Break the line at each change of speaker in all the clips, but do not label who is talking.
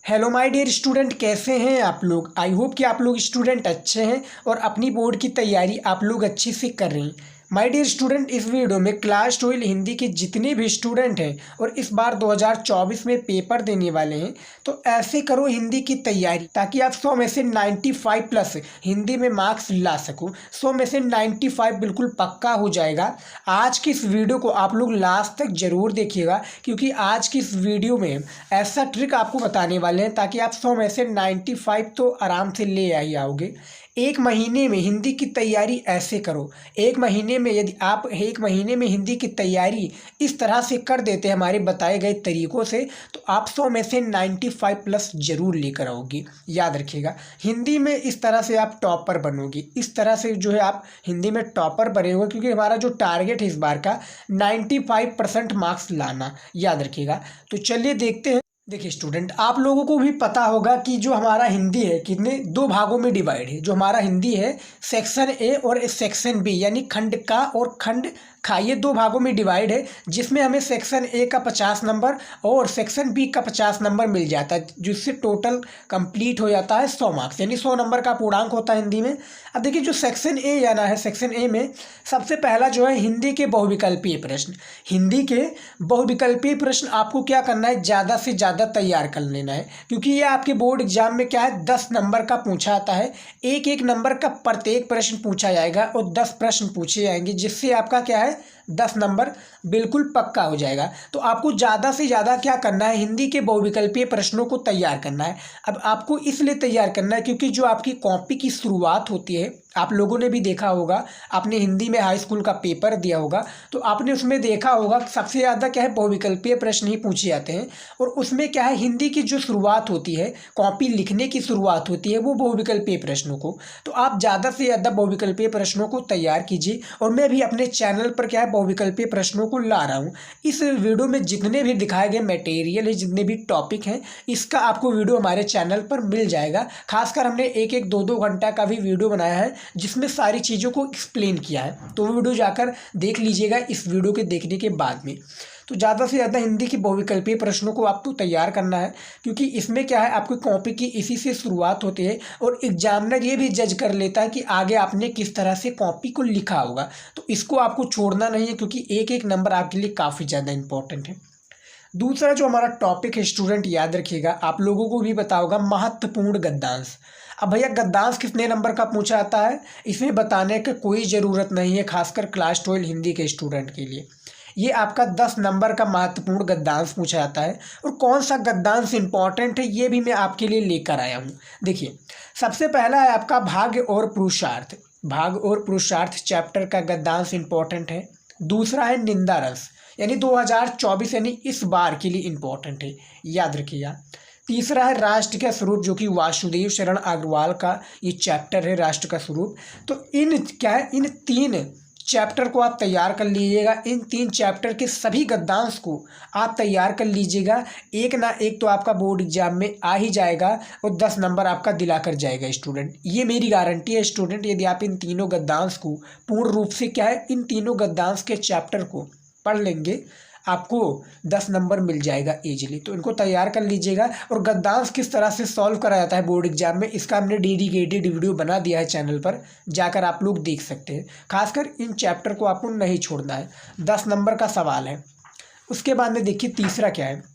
Hello my dear student, कैसे हैं आप लोग। आई होप कि आप लोग स्टूडेंट अच्छे हैं और अपनी बोर्ड की तैयारी आप लोग अच्छे से कर रहे हैं। माय डियर स्टूडेंट, इस वीडियो में क्लास 12 हिंदी के जितने भी स्टूडेंट हैं और इस बार 2024 में पेपर देने वाले हैं, तो ऐसे करो हिंदी की तैयारी ताकि आप 100 में से 95 प्लस हिंदी में मार्क्स ला सको। 100 में से 95 बिल्कुल पक्का हो जाएगा। आज की इस वीडियो को आप लोग लास्ट तक जरूर देखिएगा, क्योंकि आज की इस वीडियो में ऐसा ट्रिक आपको बताने वाले हैं ताकि आप 100 में से 95 तो आराम से ले ही आओगे। एक महीने में हिंदी की तैयारी ऐसे करो। एक महीने में यदि आप एक महीने में हिंदी की तैयारी इस तरह से कर देते हैं हमारे बताए गए तरीकों से, तो आप 100 में से 95 प्लस जरूर लेकर आओगे। याद रखिएगा, हिंदी में इस तरह से आप टॉपर बनोगे। इस तरह से जो है आप हिंदी में टॉपर बने होगे, क्योंकि हमारा जो टारगेट है इस बार का 95% मार्क्स लाना। याद रखिएगा। तो चलिए देखते हैं। देखिए स्टूडेंट, आप लोगों को भी पता होगा कि जो हमारा हिंदी है कितने दो भागों में डिवाइड है। जो हमारा हिंदी है सेक्शन ए और सेक्शन बी, यानी खंड का और खंड खा, ये दो भागों में डिवाइड है, जिसमें हमें सेक्शन ए का 50 नंबर और सेक्शन बी का 50 नंबर मिल जाता है, जिससे टोटल कंप्लीट हो जाता है 100 मार्क्स, यानी 100 नंबर का पूर्णांक होता है हिंदी में। अब देखिए, जो सेक्शन ए याना है, सेक्शन ए में सबसे पहला जो है हिंदी के बहुविकल्पीय प्रश्न। हिंदी के बहुविकल्पीय प्रश्न आपको क्या करना है, ज़्यादा से ज़्यादा तैयार कर लेना है, क्योंकि ये आपके बोर्ड एग्जाम में क्या है 10 नंबर का पूछा आता है। एक एक नंबर का प्रत्येक प्रश्न पूछा जाएगा और 10 प्रश्न पूछे जाएंगे, जिससे आपका क्या है 10 नंबर बिल्कुल पक्का हो जाएगा। तो आपको ज़्यादा से ज़्यादा क्या करना है, हिंदी के बहुविकल्पीय प्रश्नों को तैयार करना है। अब आपको इसलिए तैयार करना है क्योंकि जो आपकी कॉपी की शुरुआत होती है, आप लोगों ने भी देखा होगा, आपने हिंदी में हाई स्कूल का पेपर दिया होगा, तो आपने उसमें देखा होगा सबसे ज़्यादा क्या है बहुविकल्पीय प्रश्न ही पूछे जाते हैं। और उसमें क्या है, हिंदी की जो शुरुआत होती है, कॉपी लिखने की शुरुआत होती है, वो बहुविकल्पीय प्रश्नों को। तो आप ज़्यादा से ज़्यादा बहुविकल्पीय प्रश्नों को तैयार कीजिए। और मैं भी अपने चैनल पर क्या है बहुविकल्पीय प्रश्नों को ला रहा हूँ। इस वीडियो में जितने भी दिखाए गए मटेरियल है, जितने भी टॉपिक हैं, इसका आपको वीडियो हमारे चैनल पर मिल जाएगा। खासकर हमने एक एक दो दो घंटा का भी वीडियो बनाया है, जिसमें सारी चीज़ों को एक्सप्लेन किया है। तो वो वीडियो जाकर देख लीजिएगा इस वीडियो के देखने के बाद में। तो ज़्यादा से ज़्यादा हिंदी की बहुविकल्पीय प्रश्नों को आपको तैयार करना है, क्योंकि इसमें क्या है आपकी कॉपी की इसी से शुरुआत होती है और एग्जामिनर ये भी जज कर लेता है कि आगे आपने किस तरह से कॉपी को लिखा होगा। तो इसको आपको छोड़ना नहीं है, क्योंकि एक एक नंबर आपके लिए काफ़ी ज़्यादा इंपॉर्टेंट है। दूसरा जो हमारा टॉपिक है स्टूडेंट, याद रखिएगा, आप लोगों को भी पता होगा महत्वपूर्ण गद्यांश। अब भैया गद्यांश कितने नंबर का पूछा आता है, इसमें बताने की कोई ज़रूरत नहीं है, खासकर क्लास 12 हिंदी के स्टूडेंट के लिए। ये आपका 10 नंबर का महत्वपूर्ण गद्यांश पूछा जाता है। और कौन सा गद्यांश इंपॉर्टेंट है ये भी मैं आपके लिए लेकर आया हूँ। देखिए, सबसे पहला है आपका भाग्य और पुरुषार्थ। भाग्य और पुरुषार्थ चैप्टर का गद्यांश इंपॉर्टेंट है। दूसरा है निंदा रस, यानी 2024 यानी इस बार के लिए इंपॉर्टेंट है, याद रखिएगा। तीसरा है राष्ट्र का स्वरूप, जो कि वासुदेव शरण अग्रवाल का ये चैप्टर है, राष्ट्र का स्वरूप। तो इन क्या है, इन 3 चैप्टर को आप तैयार कर लीजिएगा। इन 3 चैप्टर के सभी गद्यांश को आप तैयार कर लीजिएगा। एक ना एक तो आपका बोर्ड एग्जाम में आ ही जाएगा और 10 नंबर आपका दिला कर जाएगा स्टूडेंट। ये मेरी गारंटी है स्टूडेंट। यदि आप इन तीनों गद्यांश को पूर्ण रूप से क्या है, इन तीनों गद्यांश के चैप्टर को पढ़ लेंगे, आपको 10 नंबर मिल जाएगा इजीली। तो इनको तैयार कर लीजिएगा। और गद्यांश किस तरह से सॉल्व करा जाता है बोर्ड एग्जाम में, इसका हमने डेडिकेटेड वीडियो बना दिया है चैनल पर, जाकर आप लोग देख सकते हैं। खासकर इन चैप्टर को आपको नहीं छोड़ना है, 10 नंबर का सवाल है। उसके बाद में देखिए तीसरा क्या है,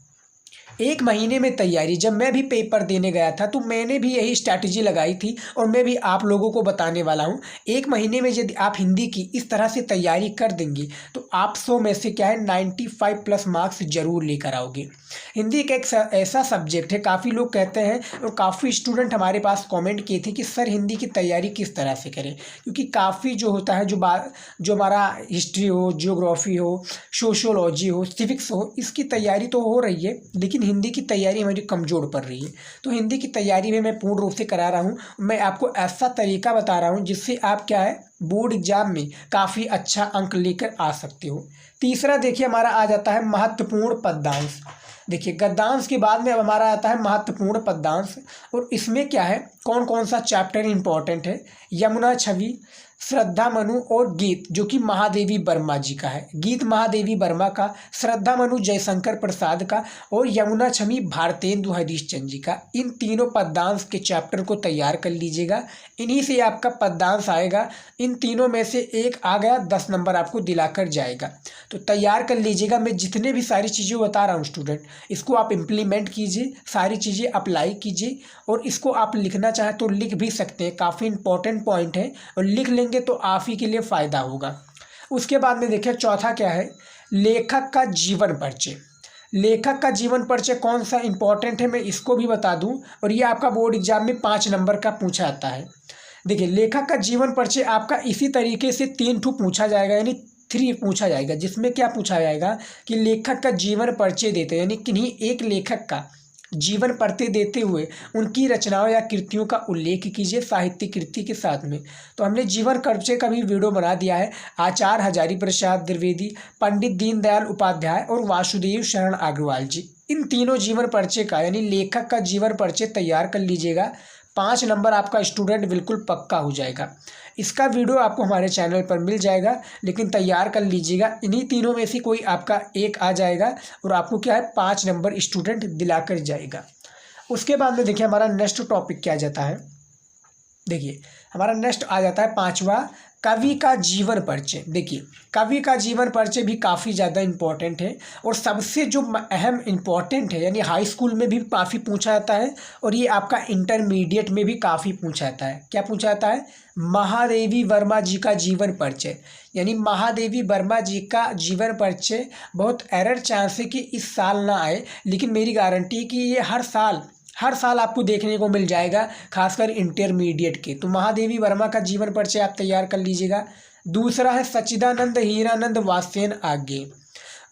एक महीने में तैयारी। जब मैं भी पेपर देने गया था तो मैंने भी यही स्ट्रैटेजी लगाई थी और मैं भी आप लोगों को बताने वाला हूँ। एक महीने में यदि आप हिंदी की इस तरह से तैयारी कर देंगे तो आप 100 में से क्या है 95 प्लस मार्क्स जरूर लेकर आओगे। हिंदी का एक ऐसा सब्जेक्ट है, काफ़ी लोग कहते हैं और काफ़ी स्टूडेंट हमारे पास कमेंट किए थे कि सर हिंदी की तैयारी किस तरह से करें, क्योंकि काफ़ी जो होता है जो हमारा हिस्ट्री हो, जियोग्राफी हो, सोशियोलॉजी हो, सिविक्स हो, इसकी तैयारी तो हो रही है, लेकिन हिंदी की तैयारी हमारी कमज़ोर पड़ रही है। तो हिंदी की तैयारी में मैं पूर्ण रूप से करा रहा हूँ। मैं आपको ऐसा तरीका बता रहा हूँ जिससे आप क्या है बोर्ड एग्जाम में काफ़ी अच्छा अंक लेकर आ सकते हो। तीसरा देखिए हमारा आ जाता है महत्वपूर्ण पद्यांश। देखिए गद्यांश के बाद में अब हमारा आता है महत्वपूर्ण पद्यांश। और इसमें क्या है, कौन कौन सा चैप्टर इंपॉर्टेंट है, यमुना छवि, श्रद्धा मनु और गीत जो कि महादेवी वर्मा जी का है, गीत महादेवी वर्मा का, श्रद्धा मनु जयशंकर प्रसाद का और यमुना छवि भारतेंदु हरीशचंद्र जी का। इन तीनों पद्यांश के चैप्टर को तैयार कर लीजिएगा, इन्हीं से आपका पद्यांश आएगा। इन तीनों में से एक आ गया 10 नंबर आपको दिलाकर जाएगा, तो तैयार कर लीजिएगा। मैं जितने भी सारी चीज़ें बता रहा हूँ स्टूडेंट, इसको आप इम्प्लीमेंट कीजिए, सारी चीज़ें अप्लाई कीजिए, और इसको आप लिखना चाहें तो लिख भी सकते हैं, काफ़ी इंपॉर्टेंट पॉइंट है, और लिख लेंगे तो आप ही के लिए फ़ायदा होगा। उसके बाद में देखिए चौथा क्या है, लेखक का जीवन परिचय। लेखक का जीवन परिचय कौन सा इंपॉर्टेंट है मैं इसको भी बता दूं, और ये आपका बोर्ड एग्जाम में 5 नंबर का पूछा जाता है। देखिए लेखक का जीवन परिचय आपका इसी तरीके से 3 ठू पूछा जाएगा, यानी 3 पूछा जाएगा, जिसमें क्या पूछा जाएगा कि लेखक का जीवन परिचय देते, यानी किन्हीं एक लेखक का जीवन परिचय देते हुए उनकी रचनाओं या कृतियों का उल्लेख कीजिए साहित्य कृति के साथ में। तो हमने जीवन परिचय का भी वीडियो बना दिया है। आचार्य हजारी प्रसाद द्विवेदी, पंडित दीनदयाल उपाध्याय और वासुदेव शरण अग्रवाल जी, इन तीनों जीवन परिचय का यानी लेखक का जीवन परिचय तैयार कर लीजिएगा। 5 नंबर आपका स्टूडेंट बिल्कुल पक्का हो जाएगा। इसका वीडियो आपको हमारे चैनल पर मिल जाएगा, लेकिन तैयार कर लीजिएगा, इन्हीं तीनों में से कोई आपका एक आ जाएगा और आपको क्या है 5 नंबर स्टूडेंट दिलाकर जाएगा। उसके बाद में देखिए हमारा नेक्स्ट टॉपिक क्या जाता है, देखिए हमारा नेक्स्ट आ जाता है 5वां, कवि का जीवन परिचय। देखिए कवि का जीवन परिचय भी काफ़ी ज़्यादा इम्पोर्टेंट है, और सबसे जो अहम इम्पोर्टेंट है, यानी हाई स्कूल में भी काफ़ी पूछा जाता है, और ये आपका इंटरमीडिएट में भी काफ़ी पूछा जाता है। क्या पूछा जाता है, महादेवी वर्मा जी का जीवन परिचय। यानी महादेवी वर्मा जी का जीवन परिचय बहुत एरर चांस है कि इस साल ना आए, लेकिन मेरी गारंटी कि ये हर साल आपको देखने को मिल जाएगा, खासकर इंटरमीडिएट के। तो महादेवी वर्मा का जीवन परिचय आप तैयार कर लीजिएगा। दूसरा है सच्चिदानंद हीरानंद वात्स्ययन आज्ञे।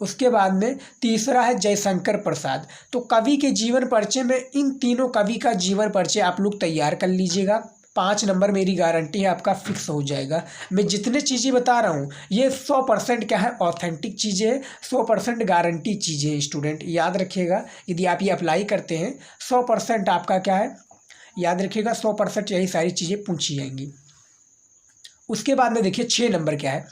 उसके बाद में तीसरा है जयशंकर प्रसाद। तो कवि के जीवन परिचय में इन तीनों कवि का जीवन परिचय आप लोग तैयार कर लीजिएगा। 5 नंबर मेरी गारंटी है आपका फिक्स हो जाएगा। मैं जितने चीज़ें बता रहा हूँ ये 100% क्या है, ऑथेंटिक चीज़ें है, 100% गारंटी चीज़ें है स्टूडेंट, याद रखिएगा। यदि आप ये अप्लाई करते हैं 100% आपका क्या है, याद रखिएगा 100% यही सारी चीज़ें पूछी जाएंगी। उसके बाद में देखिए 6 नंबर क्या है,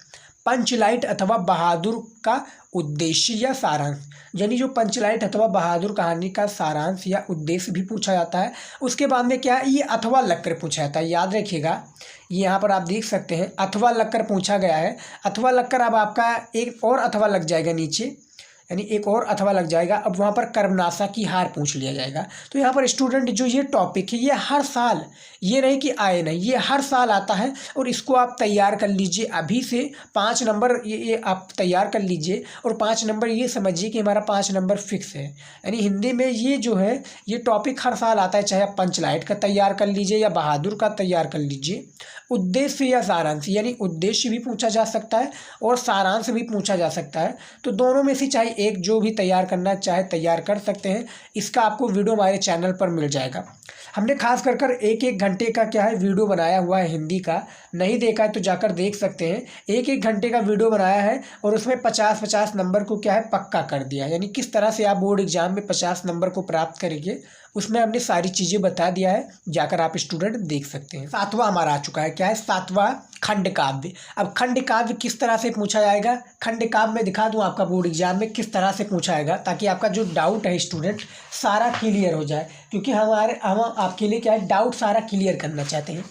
पंचलाइट अथवा बहादुर का उद्देश्य या सारांश। यानी जो पंचलाइट अथवा बहादुर कहानी का सारांश या उद्देश्य भी पूछा जाता है। उसके बाद में क्या है, ये अथवा लगकर पूछा जाता है, याद रखिएगा। ये यहाँ पर आप देख सकते हैं अथवा लगकर पूछा गया है। अथवा लगकर अब आपका एक और अथवा लग जाएगा नीचे, यानी एक और अथवा लग जाएगा। अब वहाँ पर कर्मनाशा की हार पूछ लिया जाएगा। तो यहाँ पर स्टूडेंट जो ये टॉपिक है ये हर साल, ये नहीं कि आए नहीं, ये हर साल आता है, और इसको आप तैयार कर लीजिए अभी से। 5 नंबर ये आप तैयार कर लीजिए, और 5 नंबर ये समझिए कि हमारा 5 नंबर फिक्स है। यानी हिंदी में ये जो है ये टॉपिक हर साल आता है, चाहे आप पंचलाइट का तैयार कर लीजिए या बहादुर का तैयार कर लीजिए। उद्देश्य या सारांश, यानी उद्देश्य भी पूछा जा सकता है और सारांश भी पूछा जा सकता है। तो दोनों में से चाहे एक जो भी तैयार करना चाहे तैयार कर सकते हैं। इसका आपको वीडियो हमारे चैनल पर मिल जाएगा। हमने खास कर 1-1 घंटे का क्या है वीडियो बनाया हुआ है हिंदी का, नहीं देखा है तो जाकर देख सकते हैं। 1-1 घंटे का वीडियो बनाया है, और उसमें 50-50 नंबर को क्या है पक्का कर दिया, यानी किस तरह से आप बोर्ड एग्जाम में 50 नंबर को प्राप्त करेंगे उसमें हमने सारी चीज़ें बता दिया है, जाकर आप स्टूडेंट देख सकते हैं। 7वां हमारा आ चुका है, क्या है 7वां, खंड काव्य। अब खंड काव्य किस तरह से पूछा जाएगा, खंड काव्य में दिखा दूं आपका बोर्ड एग्जाम में किस तरह से पूछा जाएगा, ताकि आपका जो डाउट है स्टूडेंट सारा क्लियर हो जाए, क्योंकि हम आपके लिए क्या है डाउट सारा क्लियर करना चाहते हैं।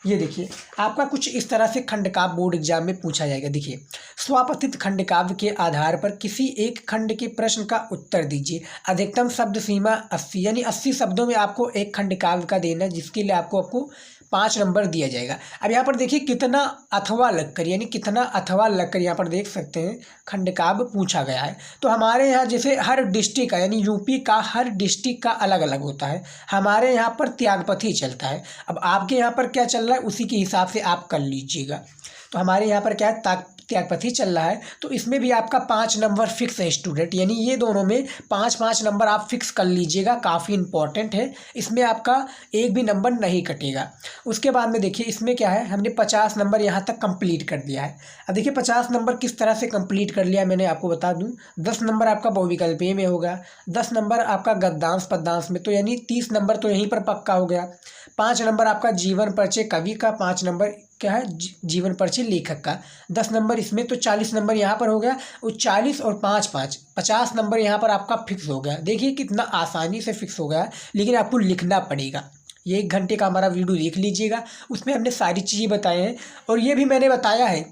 ये देखिए आपका कुछ इस तरह से खंड काव्य बोर्ड एग्जाम में पूछा जाएगा। देखिए स्वपथित खंड काव्य के आधार पर किसी एक खंड के प्रश्न का उत्तर दीजिए। अधिकतम शब्द सीमा 80, यानी 80 शब्दों में आपको एक खंड काव्य का देना है, जिसके लिए आपको 5 नंबर दिया जाएगा। अब यहाँ पर देखिए कितना अथवा लगकर, यानी कितना अथवा लगकर यहाँ पर देख सकते हैं खंड काव्य पूछा गया है। तो हमारे यहाँ जैसे हर डिस्ट्रिक्ट का, यानी यूपी का हर डिस्ट्रिक्ट का अलग अलग होता है, हमारे यहाँ पर त्यागपथी चलता है। अब आपके यहाँ पर क्या चल रहा है उसी के हिसाब से आप कर लीजिएगा। तो हमारे यहाँ पर क्या है त्यागपथी चल रहा है, तो इसमें भी आपका 5 नंबर फिक्स है स्टूडेंट, यानी ये दोनों में 5-5 नंबर आप फिक्स कर लीजिएगा, काफ़ी इंपॉर्टेंट है, इसमें आपका एक भी नंबर नहीं कटेगा। उसके बाद में देखिए इसमें क्या है, हमने 50 नंबर यहाँ तक कंप्लीट कर दिया है। अब देखिए 50 नंबर किस तरह से कंप्लीट कर लिया मैंने आपको बता दूँ। 10 नंबर आपका बहुविकल्पीय में होगा, 10 नंबर आपका गद्यांश पद्यांश में, तो यानी 30 नंबर तो यहीं पर पक्का हो गया। 5 नंबर आपका जीवन परिचय कवि का, 5 नंबर क्या है जीवन परिचय लेखक का, 10 नंबर इसमें, तो 40 नंबर यहाँ पर हो गया। और 40 और 5 5 50 नंबर यहाँ पर आपका फिक्स हो गया। देखिए कितना आसानी से फिक्स हो गया, लेकिन आपको लिखना पड़ेगा। ये 1 घंटे का हमारा वीडियो देख लीजिएगा, उसमें हमने सारी चीज़ें बताए हैं। और ये भी मैंने बताया है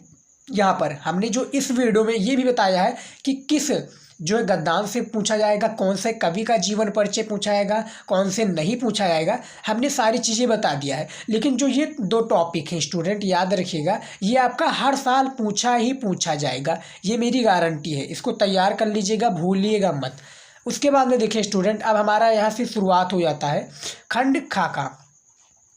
यहाँ पर, हमने जो इस वीडियो में ये भी बताया है कि किस जो है गद्यांश से पूछा जाएगा, कौन से कवि का जीवन परिचय पूछा जाएगा, कौन से नहीं पूछा जाएगा, हमने सारी चीज़ें बता दिया है। लेकिन जो ये 2 टॉपिक हैं स्टूडेंट, याद रखिएगा, ये आपका हर साल पूछा ही पूछा जाएगा, ये मेरी गारंटी है। इसको तैयार कर लीजिएगा, भूलिएगा मत। उसके बाद में देखिए स्टूडेंट, अब हमारा यहाँ से शुरुआत हो जाता है खंड खा का।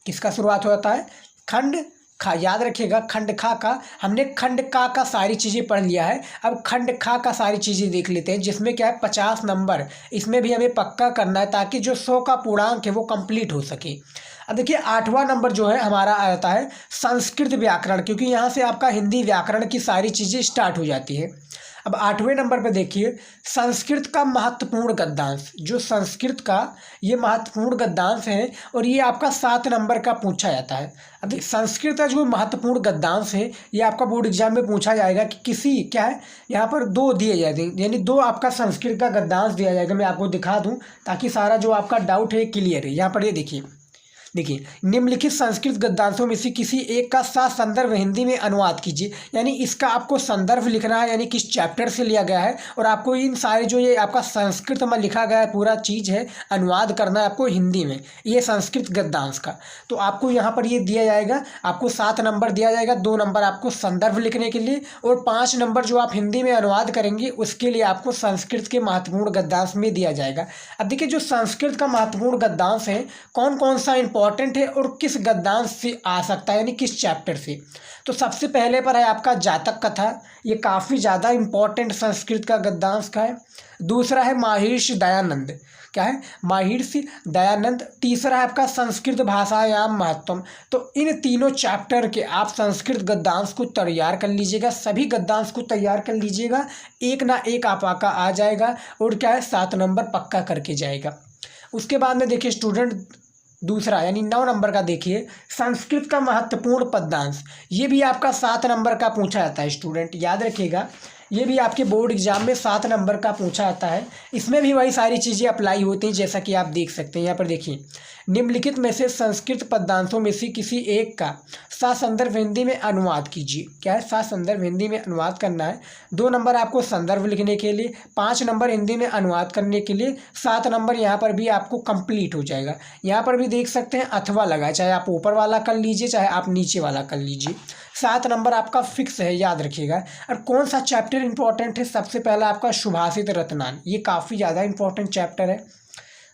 किसका शुरुआत हो जाता है? खंड खा। याद रखिएगा, खंड खा का, हमने खंड का सारी चीज़ें पढ़ लिया है। अब खंड खा का सारी चीज़ें देख लेते हैं, जिसमें क्या है 50 नंबर, इसमें भी हमें पक्का करना है ताकि जो 100 का पूर्णांक है वो कंप्लीट हो सके। अब देखिए 8वां नंबर जो है हमारा आ जाता है संस्कृत व्याकरण, क्योंकि यहाँ से आपका हिंदी व्याकरण की सारी चीज़ें स्टार्ट हो जाती है। अब 8वें नंबर पे देखिए संस्कृत का महत्वपूर्ण गद्यांश, जो संस्कृत का ये महत्वपूर्ण गद्यांश है और ये आपका 7 नंबर का पूछा जाता है। अब संस्कृत का जो महत्वपूर्ण गद्यांश है ये आपका बोर्ड एग्जाम में पूछा जाएगा कि किसी क्या है, यहाँ पर 2 दिए जाते, यानी 2 आपका संस्कृत का गद्यांश दिया जाएगा। मैं आपको दिखा दूँ ताकि सारा जो आपका डाउट है क्लियर है। यहाँ पर ये देखिए निम्नलिखित संस्कृत गद्यांशों में से किसी एक का संदर्भ हिंदी में अनुवाद कीजिए। यानी इसका आपको संदर्भ लिखना है, यानी किस चैप्टर से लिया गया है, और आपको इन सारे जो ये आपका संस्कृत में लिखा गया है पूरा चीज़ है, अनुवाद करना है आपको हिंदी में, ये संस्कृत गद्यांश का। तो आपको यहाँ पर ये दिया जाएगा, आपको 7 नंबर दिया जाएगा, 2 नंबर आपको संदर्भ लिखने के लिए, और 5 नंबर जो आप हिंदी में अनुवाद करेंगे उसके लिए आपको संस्कृत के महत्वपूर्ण गद्यांश में दिया जाएगा। अब देखिए जो संस्कृत का महत्वपूर्ण गद्यांश है कौन कौन सा इंपॉर्टेंट है और किस गद्यांश से आ सकता है, यानी किस चैप्टर से। तो सबसे पहले पर है आपका जातक कथा, ये काफ़ी ज़्यादा इंपॉर्टेंट संस्कृत का गद्यांश का है। दूसरा है महर्षि दयानंद, क्या है, महर्षि दयानंद। तीसरा है आपका संस्कृत भाषायाम महत्वम। तो इन तीनों चैप्टर के आप संस्कृत गद्यांश को तैयार कर लीजिएगा, सभी गद्यांश को तैयार कर लीजिएगा, एक ना एक आपका आ जाएगा, और क्या है 7 नंबर पक्का करके जाएगा। उसके बाद में देखिए स्टूडेंट दूसरा यानी 9 नंबर का देखिए संस्कृत का महत्वपूर्ण पद्यांश, ये भी आपका 7 नंबर का पूछा जाता है स्टूडेंट, याद रखिएगा, ये भी आपके बोर्ड एग्जाम में 7 नंबर का पूछा जाता है। इसमें भी वही सारी चीज़ें अप्लाई होती हैं जैसा कि आप देख सकते हैं। यहाँ पर देखिए निम्नलिखित में से संस्कृत पद्यांशों में से किसी एक का ससंदर्भ हिंदी में अनुवाद कीजिए। क्या है, ससंदर्भ हिंदी में अनुवाद करना है। 2 नंबर आपको संदर्भ लिखने के लिए, 5 नंबर हिंदी में अनुवाद करने के लिए, 7 नंबर यहाँ पर भी आपको कंप्लीट हो जाएगा। यहाँ पर भी देख सकते हैं अथवा लगा है, चाहे आप ऊपर वाला कर लीजिए चाहे आप नीचे वाला कर लीजिए, 7 नंबर आपका फिक्स है, याद रखिएगा। और कौन सा चैप्टर इंपॉर्टेंट है, सबसे पहला आपका सुभाषित रत्नान, ये काफ़ी ज़्यादा इंपॉर्टेंट चैप्टर है।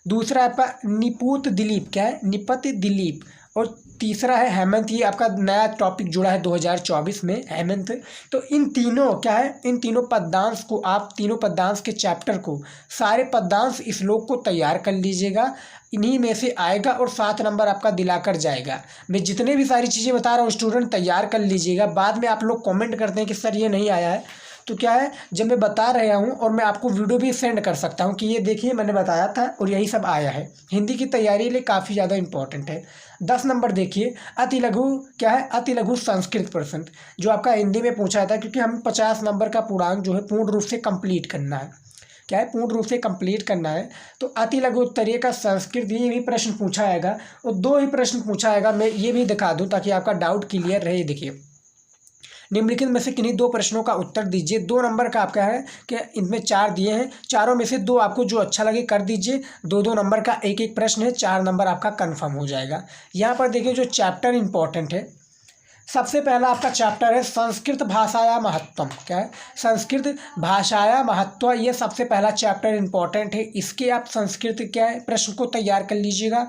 दूसरा आपका निपुत दिलीप, क्या है, निपत दिलीप। और तीसरा है हेमंत, ये आपका नया टॉपिक जुड़ा है 2024 में, हेमंत। तो इन तीनों क्या है, इन तीनों पद्यांश को आप तीनों पद्यांश के चैप्टर को, सारे पद्यांश श्लोक को तैयार कर लीजिएगा, इन्हीं में से आएगा और 7 नंबर आपका दिलाकर जाएगा। मैं जितने भी सारी चीज़ें बता रहा हूँ स्टूडेंट तैयार कर लीजिएगा। बाद में आप लोग कमेंट करते हैं कि सर ये नहीं आया है, तो क्या है, जब मैं बता रहा हूँ और मैं आपको वीडियो भी सेंड कर सकता हूँ कि ये देखिए मैंने बताया था और यही सब आया है। हिंदी की तैयारी के लिए काफ़ी ज़्यादा इंपॉर्टेंट है। 10 नंबर देखिए अति लघु, क्या है, अति लघु संस्कृत प्रश्न, जो आपका हिंदी में पूछा था, क्योंकि हम 50 नंबर का पूर्णांक जो है पूर्ण रूप से कंप्लीट करना है। क्या है, पूर्ण रूप से कंप्लीट करना है। तो अति लघु उत्तरीय का संस्कृत ये भी प्रश्न पूछा जाएगा, और 2 ही प्रश्न पूछा जाएगा। मैं ये भी दिखा दूँ ताकि आपका डाउट क्लियर रहे। देखिए निम्नलिखित में से किन्हीं 2 प्रश्नों का उत्तर दीजिए। 2 नंबर का आपका है कि इनमें 4 दिए हैं, चारों में से 2 आपको जो अच्छा लगे कर दीजिए। 2-2 नंबर का एक प्रश्न है, 4 नंबर आपका कंफर्म हो जाएगा। यहाँ पर देखिए जो चैप्टर इंपॉर्टेंट है, सबसे पहला आपका चैप्टर है संस्कृत भाषाया महत्वम। क्या है, संस्कृत भाषाया महत्व, ये सबसे पहला चैप्टर इंपॉर्टेंट है। इसके आप संस्कृत क्या है प्रश्न को तैयार कर लीजिएगा।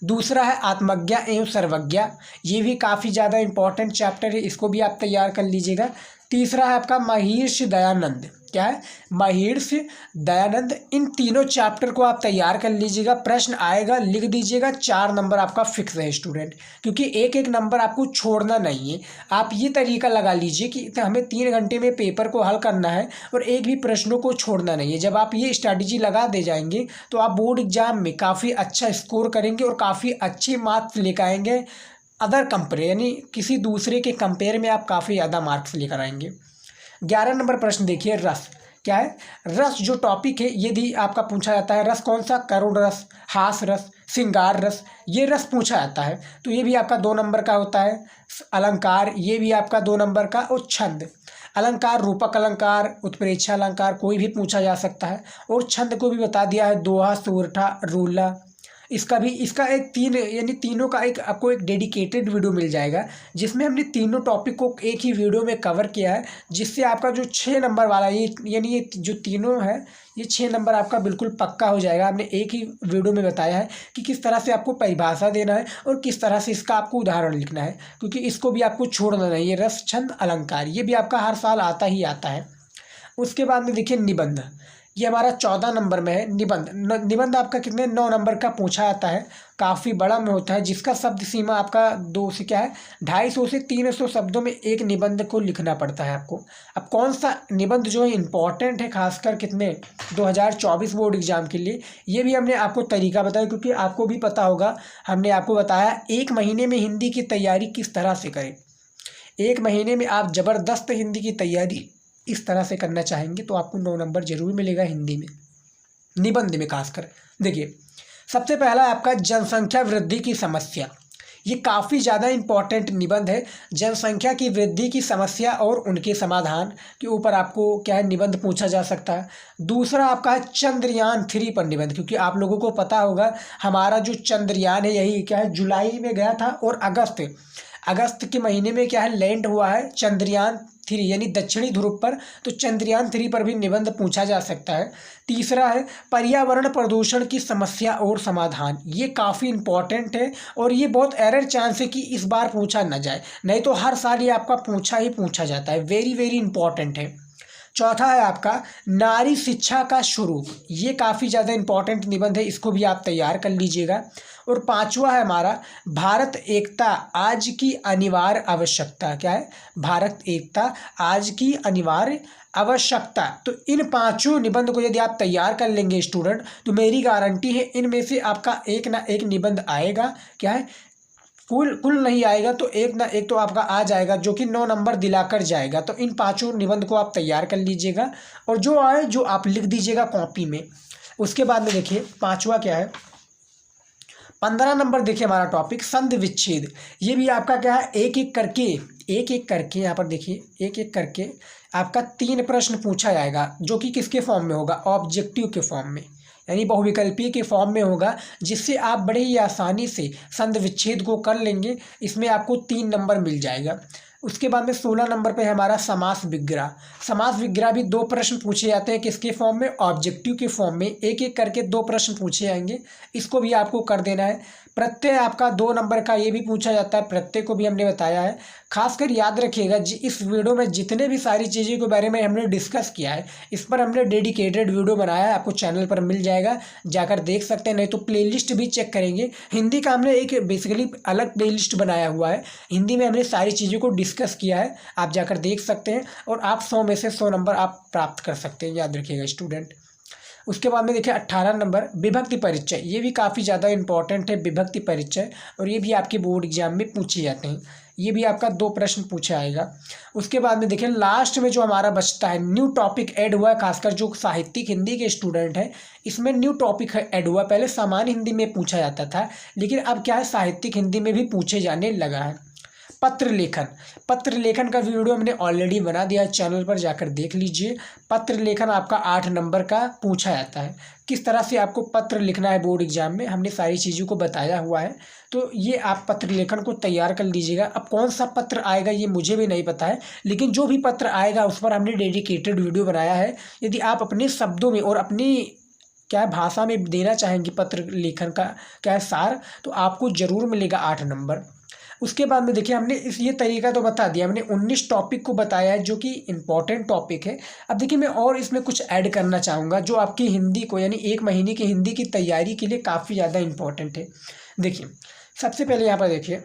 दूसरा है आत्मज्ञा एवं सर्वज्ञा, ये भी काफ़ी ज़्यादा इंपॉर्टेंट चैप्टर है, इसको भी आप तैयार कर लीजिएगा। तीसरा है आपका महर्षि दयानंद, क्या है, महर्षि दयानंद। इन तीनों चैप्टर को आप तैयार कर लीजिएगा, प्रश्न आएगा लिख दीजिएगा। 4 नंबर आपका फिक्स है स्टूडेंट, क्योंकि एक नंबर आपको छोड़ना नहीं है। आप ये तरीका लगा लीजिए कि हमें 3 घंटे में पेपर को हल करना है और एक भी प्रश्नों को छोड़ना नहीं है। जब आप ये स्ट्रैटेजी लगा दे जाएंगे तो आप बोर्ड एग्जाम में काफ़ी अच्छा स्कोर करेंगे और काफ़ी अच्छे मार्क्स लेकर आएंगे। अदर कंपेयर यानी किसी दूसरे के कंपेयर में आप काफ़ी ज़्यादा मार्क्स लेकर आएंगे। 11 नंबर प्रश्न देखिए, रस क्या है। रस जो टॉपिक है यदि आपका पूछा जाता है, रस कौन सा, करुण रस, हास रस, श्रृंगार रस, ये रस पूछा जाता है तो ये भी आपका 2 नंबर का होता है। अलंकार, ये भी आपका 2 नंबर का। और छंद, अलंकार, रूपक अलंकार, उत्प्रेक्षा अलंकार, कोई भी पूछा जा सकता है। और छंद को भी बता दिया है, दोहा, सोरठा, रूला। इसका एक 3 यानी तीनों का एक आपको एक डेडिकेटेड वीडियो मिल जाएगा जिसमें हमने तीनों टॉपिक को एक ही वीडियो में कवर किया है, जिससे आपका जो 6 नंबर वाला ये यानी ये जो तीनों है ये 6 नंबर आपका बिल्कुल पक्का हो जाएगा। हमने एक ही वीडियो में बताया है कि किस तरह से आपको परिभाषा देना है और किस तरह से इसका आपको उदाहरण लिखना है, क्योंकि इसको भी आपको छोड़ना नहीं है। रस, छंद, अलंकार ये भी आपका हर साल आता ही आता है। उसके बाद में देखिए निबंध, ये हमारा 14 नंबर में है। निबंध आपका कितने 9 नंबर का पूछा जाता है, काफ़ी बड़ा में होता है, जिसका शब्द सीमा आपका 2 से क्या है 250 से 300 शब्दों में एक निबंध को लिखना पड़ता है आपको। अब कौन सा निबंध जो है इम्पॉर्टेंट है खासकर कितने 2024 बोर्ड एग्जाम के लिए, ये भी हमने आपको तरीका बताया, क्योंकि आपको भी पता होगा हमने आपको बताया 1 महीने में हिंदी की तैयारी किस तरह से करें। 1 महीने में आप ज़बरदस्त हिंदी की तैयारी इस तरह से करना चाहेंगे तो आपको 9 नंबर जरूर मिलेगा हिंदी में, निबंध में खासकर। देखिए सबसे पहला आपका जनसंख्या वृद्धि की समस्या, ये काफ़ी ज़्यादा इम्पॉर्टेंट निबंध है। जनसंख्या की वृद्धि की समस्या और उनके समाधान के ऊपर आपको क्या है निबंध पूछा जा सकता है। दूसरा आपका है चंद्रयान 3 पर निबंध, क्योंकि आप लोगों को पता होगा हमारा जो चंद्रयान है यही क्या है जुलाई में गया था और अगस्त के महीने में क्या है लैंड हुआ है चंद्रयान 3 यानी दक्षिणी ध्रुव पर, तो चंद्रयान 3 पर भी निबंध पूछा जा सकता है। तीसरा है पर्यावरण प्रदूषण की समस्या और समाधान, ये काफ़ी इंपॉर्टेंट है और ये बहुत एरर चांस है कि इस बार पूछा ना जाए, नहीं तो हर साल ये आपका पूछा ही पूछा जाता है, वेरी वेरी इंपॉर्टेंट है। चौथा है आपका नारी शिक्षा का स्वरूप, ये काफ़ी ज़्यादा इंपॉर्टेंट निबंध है, इसको भी आप तैयार कर लीजिएगा। और पांचवा है हमारा भारत एकता आज की अनिवार्य आवश्यकता, क्या है भारत एकता आज की अनिवार्य आवश्यकता। तो इन 5 निबंध को यदि आप तैयार कर लेंगे स्टूडेंट, तो मेरी गारंटी है इनमें से आपका एक ना एक निबंध आएगा, क्या है कुल नहीं आएगा तो एक ना एक तो आपका आ जाएगा, जो कि 9 नंबर दिलाकर जाएगा। तो इन 5 निबंध को आप तैयार कर लीजिएगा और जो आए जो आप लिख दीजिएगा कॉपी में। उसके बाद में देखिए 5वां क्या है, 15 नंबर देखिए हमारा टॉपिक संधि विच्छेद, ये भी आपका क्या है एक एक करके यहाँ पर देखिए एक एक करके आपका 3 प्रश्न पूछा जाएगा, जो कि किसके फॉर्म में होगा ऑब्जेक्टिव के फॉर्म में, यानी बहुविकल्पीय के फॉर्म में होगा, जिससे आप बड़े ही आसानी से संधि विच्छेद को कर लेंगे। इसमें आपको 3 नंबर मिल जाएगा। उसके बाद में 16 नंबर पे हमारा समास विग्रह। समास विग्रह भी 2 प्रश्न पूछे जाते हैं, किसके फॉर्म में ऑब्जेक्टिव के फॉर्म में, एक एक करके 2 प्रश्न पूछे जाएंगे, इसको भी आपको कर देना है। प्रत्यय आपका 2 नंबर का ये भी पूछा जाता है, प्रत्यय को भी हमने बताया है। खासकर याद रखिएगा इस वीडियो में जितने भी सारी चीज़ों के बारे में हमने डिस्कस किया है, इस पर हमने डेडिकेटेड वीडियो बनाया है, आपको चैनल पर मिल जाएगा, जाकर देख सकते हैं, नहीं तो प्लेलिस्ट भी चेक करेंगे। हिंदी का हमने एक बेसिकली अलग प्लेलिस्ट बनाया हुआ है, हिंदी में हमने सारी चीज़ों को डिस्कस किया है, आप जाकर देख सकते हैं और आप 100 में से 100 नंबर आप प्राप्त कर सकते हैं, याद रखिएगा स्टूडेंट। उसके बाद में देखिए 18 नंबर विभक्ति परिचय, ये भी काफ़ी ज़्यादा इंपॉर्टेंट है विभक्ति परिचय, और ये भी आपके बोर्ड एग्जाम में पूछे जाते हैं, ये भी आपका 2 प्रश्न पूछा आएगा। उसके बाद में देखिए लास्ट में जो हमारा बचता है न्यू टॉपिक ऐड हुआ है, खासकर जो साहित्यिक हिंदी के स्टूडेंट हैं इसमें न्यू टॉपिक ऐड हुआ। पहले सामान्य हिंदी में पूछा जाता था, लेकिन अब क्या है साहित्यिक हिंदी में भी पूछे जाने लगा है। पत्र लेखन का वीडियो हमने ऑलरेडी बना दिया है, चैनल पर जाकर देख लीजिए। पत्र लेखन आपका 8 नंबर का पूछा जाता है, किस तरह से आपको पत्र लिखना है बोर्ड एग्जाम में, हमने सारी चीज़ों को बताया हुआ है, तो ये आप पत्र लेखन को तैयार कर लीजिएगा। अब कौन सा पत्र आएगा ये मुझे भी नहीं पता है, लेकिन जो भी पत्र आएगा उस पर हमने डेडिकेटेड वीडियो बनाया है। यदि आप अपने शब्दों में और अपनी क्या भाषा में देना चाहेंगे पत्र लेखन का क्या सार, तो आपको ज़रूर मिलेगा 8 नंबर। उसके बाद में देखिए हमने ये तरीका तो बता दिया, हमने 19 टॉपिक को बताया है जो कि इम्पॉर्टेंट टॉपिक है। अब देखिए मैं और इसमें कुछ ऐड करना चाहूँगा जो आपकी हिंदी को यानी 1 महीने की हिंदी की तैयारी के लिए काफ़ी ज़्यादा इम्पॉर्टेंट है। देखिए सबसे पहले यहाँ पर देखिए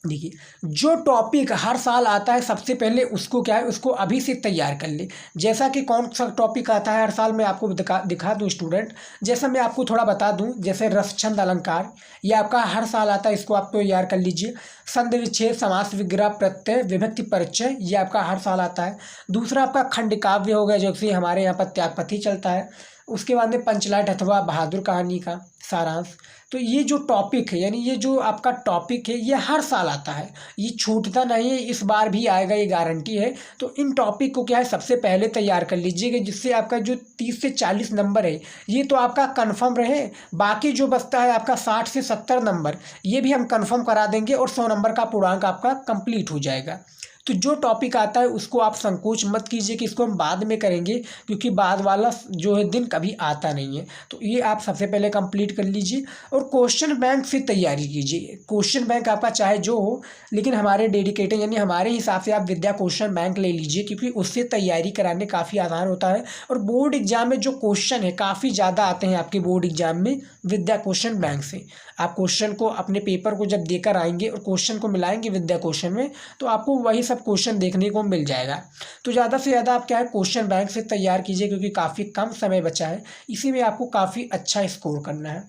देखिए, जो टॉपिक हर साल आता है सबसे पहले उसको क्या है, उसको अभी से तैयार कर ले। जैसा कि कौन सा टॉपिक आता है हर साल, मैं आपको दिखा दूँ स्टूडेंट। जैसा मैं आपको थोड़ा बता दूँ, जैसे रसछंद अलंकार, ये आपका हर साल आता है, इसको आप तैयार कर लीजिए। संधि विच्छेद, समास विग्रह, प्रत्यय, विभक्ति परिचय, ये आपका हर साल आता है। दूसरा आपका खंड काव्य हो गया, जो कि हमारे यहाँ पर त्यागपति चलता है। उसके बाद में पंचलाट अथवा बहादुर कहानी का सारांश। तो ये जो टॉपिक है, यानी ये जो आपका टॉपिक है, ये हर साल आता है, ये छूटता नहीं है, इस बार भी आएगा, ये गारंटी है। तो इन टॉपिक को क्या है, सबसे पहले तैयार कर लीजिएगा, जिससे आपका जो 30 से 40 नंबर है ये तो आपका कंफर्म रहे। बाकी जो बचता है आपका 60 से 70 नंबर, ये भी हम कंफर्म करा देंगे और 100 नंबर का पूर्णांक आपका कंप्लीट हो जाएगा। तो जो टॉपिक आता है उसको आप संकोच मत कीजिए कि इसको हम बाद में करेंगे, क्योंकि बाद वाला जो है दिन कभी आता नहीं है। तो ये आप सबसे पहले कंप्लीट कर लीजिए और क्वेश्चन बैंक से तैयारी कीजिए। क्वेश्चन बैंक आपका चाहे जो हो, लेकिन हमारे डेडिकेटेड यानी हमारे हिसाब से आप विद्या क्वेश्चन बैंक ले लीजिए, क्योंकि उससे तैयारी कराने काफ़ी आसान होता है। और बोर्ड एग्जाम में जो क्वेश्चन है काफ़ी ज़्यादा आते हैं आपके बोर्ड एग्जाम में विद्या क्वेश्चन बैंक से। आप क्वेश्चन को अपने पेपर को जब देकर आएंगे और क्वेश्चन को मिलाएंगे विद्या क्वेश्चन में, तो आपको वही सब क्वेश्चन देखने को मिल जाएगा। तो ज़्यादा से ज़्यादा आप क्या है, क्वेश्चन बैंक से तैयार कीजिए, क्योंकि काफ़ी कम समय बचा है, इसी में आपको काफ़ी अच्छा स्कोर करना है।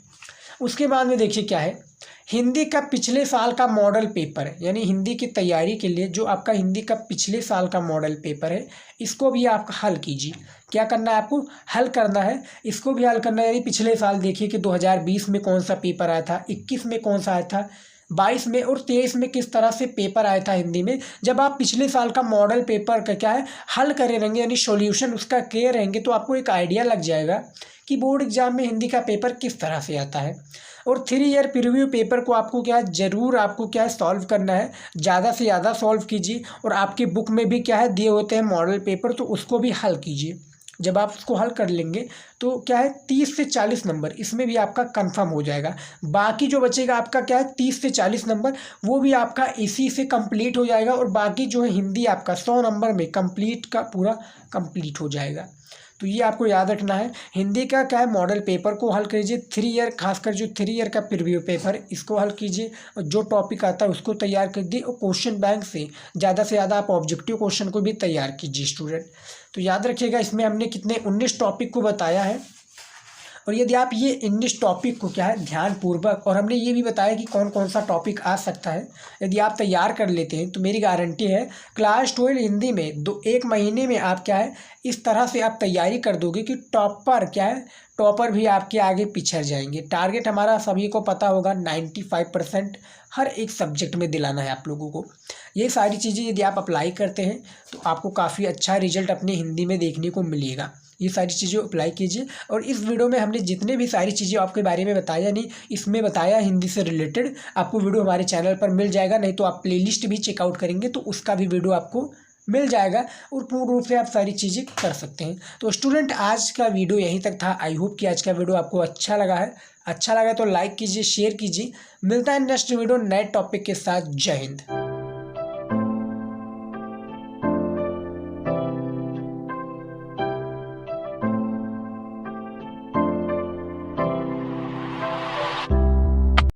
उसके बाद में देखिए क्या है, हिंदी का पिछले साल का मॉडल पेपर है, यानी हिंदी की तैयारी के लिए जो आपका हिंदी का पिछले साल का मॉडल पेपर है, इसको भी आप हल कीजिए। क्या करना है आपको, हल करना है, इसको भी हल करना है। यानी पिछले साल देखिए कि 2020 में कौन सा पेपर आया था, 21 में कौन सा आया था, 22 में और 23 में किस तरह से पेपर आया था हिंदी में। जब आप पिछले साल का मॉडल पेपर का क्या है हल करे रहेंगे, यानी सॉल्यूशन उसका किए रहेंगे, तो आपको एक आइडिया लग जाएगा कि बोर्ड एग्जाम में हिंदी का पेपर किस तरह से आता है। और 3 ईयर प्रीव्यू पेपर को आपको क्या है, ज़रूर आपको क्या है सॉल्व करना है, ज़्यादा से ज़्यादा सॉल्व कीजिए। और आपकी बुक में भी क्या है दिए होते हैं मॉडल पेपर, तो उसको भी हल कीजिए। जब आप उसको हल कर लेंगे तो क्या है 30 से 40 नंबर इसमें भी आपका कंफर्म हो जाएगा। बाकी जो बचेगा आपका क्या है 30 से 40 नंबर, वो भी आपका इसी से कंप्लीट हो जाएगा। और बाकी जो है हिंदी आपका 100 नंबर में कंप्लीट का पूरा कंप्लीट हो जाएगा। तो ये आपको याद रखना है। हिंदी का क्या है मॉडल पेपर को हल कीजिए, 3 ईयर खासकर जो 3 ईयर का प्रीव्यू पेपर इसको हल कीजिए, और जो टॉपिक आता है उसको तैयार कर दिए। और क्वेश्चन बैंक से ज़्यादा आप ऑब्जेक्टिव क्वेश्चन को भी तैयार कीजिए स्टूडेंट। तो याद रखिएगा, इसमें हमने कितने 19 टॉपिक को बताया है। और यदि आप ये 19 टॉपिक को क्या है ध्यानपूर्वक, और हमने ये भी बताया कि कौन कौन सा टॉपिक आ सकता है, यदि आप तैयार कर लेते हैं तो मेरी गारंटी है क्लास 12 हिंदी में 1 महीने में आप क्या है इस तरह से आप तैयारी कर दोगे कि टॉपर भी आपके आगे पिछड़ जाएंगे। टारगेट हमारा सभी को पता होगा 95% हर एक सब्जेक्ट में दिलाना है आप लोगों को। ये सारी चीज़ें यदि आप अप्लाई करते हैं तो आपको काफ़ी अच्छा रिजल्ट अपनी हिंदी में देखने को मिलेगा। ये सारी चीज़ें अप्लाई कीजिए। और इस वीडियो में हमने जितने भी सारी चीज़ें आपके बारे में बताया, नहीं इसमें बताया हिंदी से रिलेटेड, आपको वीडियो हमारे चैनल पर मिल जाएगा, नहीं तो आप प्लेलिस्ट भी चेकआउट करेंगे तो उसका भी वीडियो आपको मिल जाएगा और पूर्ण रूप से आप सारी चीज़ें कर सकते हैं। तो स्टूडेंट आज का वीडियो यहीं तक था। आई होप कि आज का वीडियो आपको अच्छा लगा है। अच्छा लगा तो लाइक कीजिए, शेयर कीजिए। मिलता है नेक्स्ट वीडियो नए टॉपिक के साथ। जय हिंद।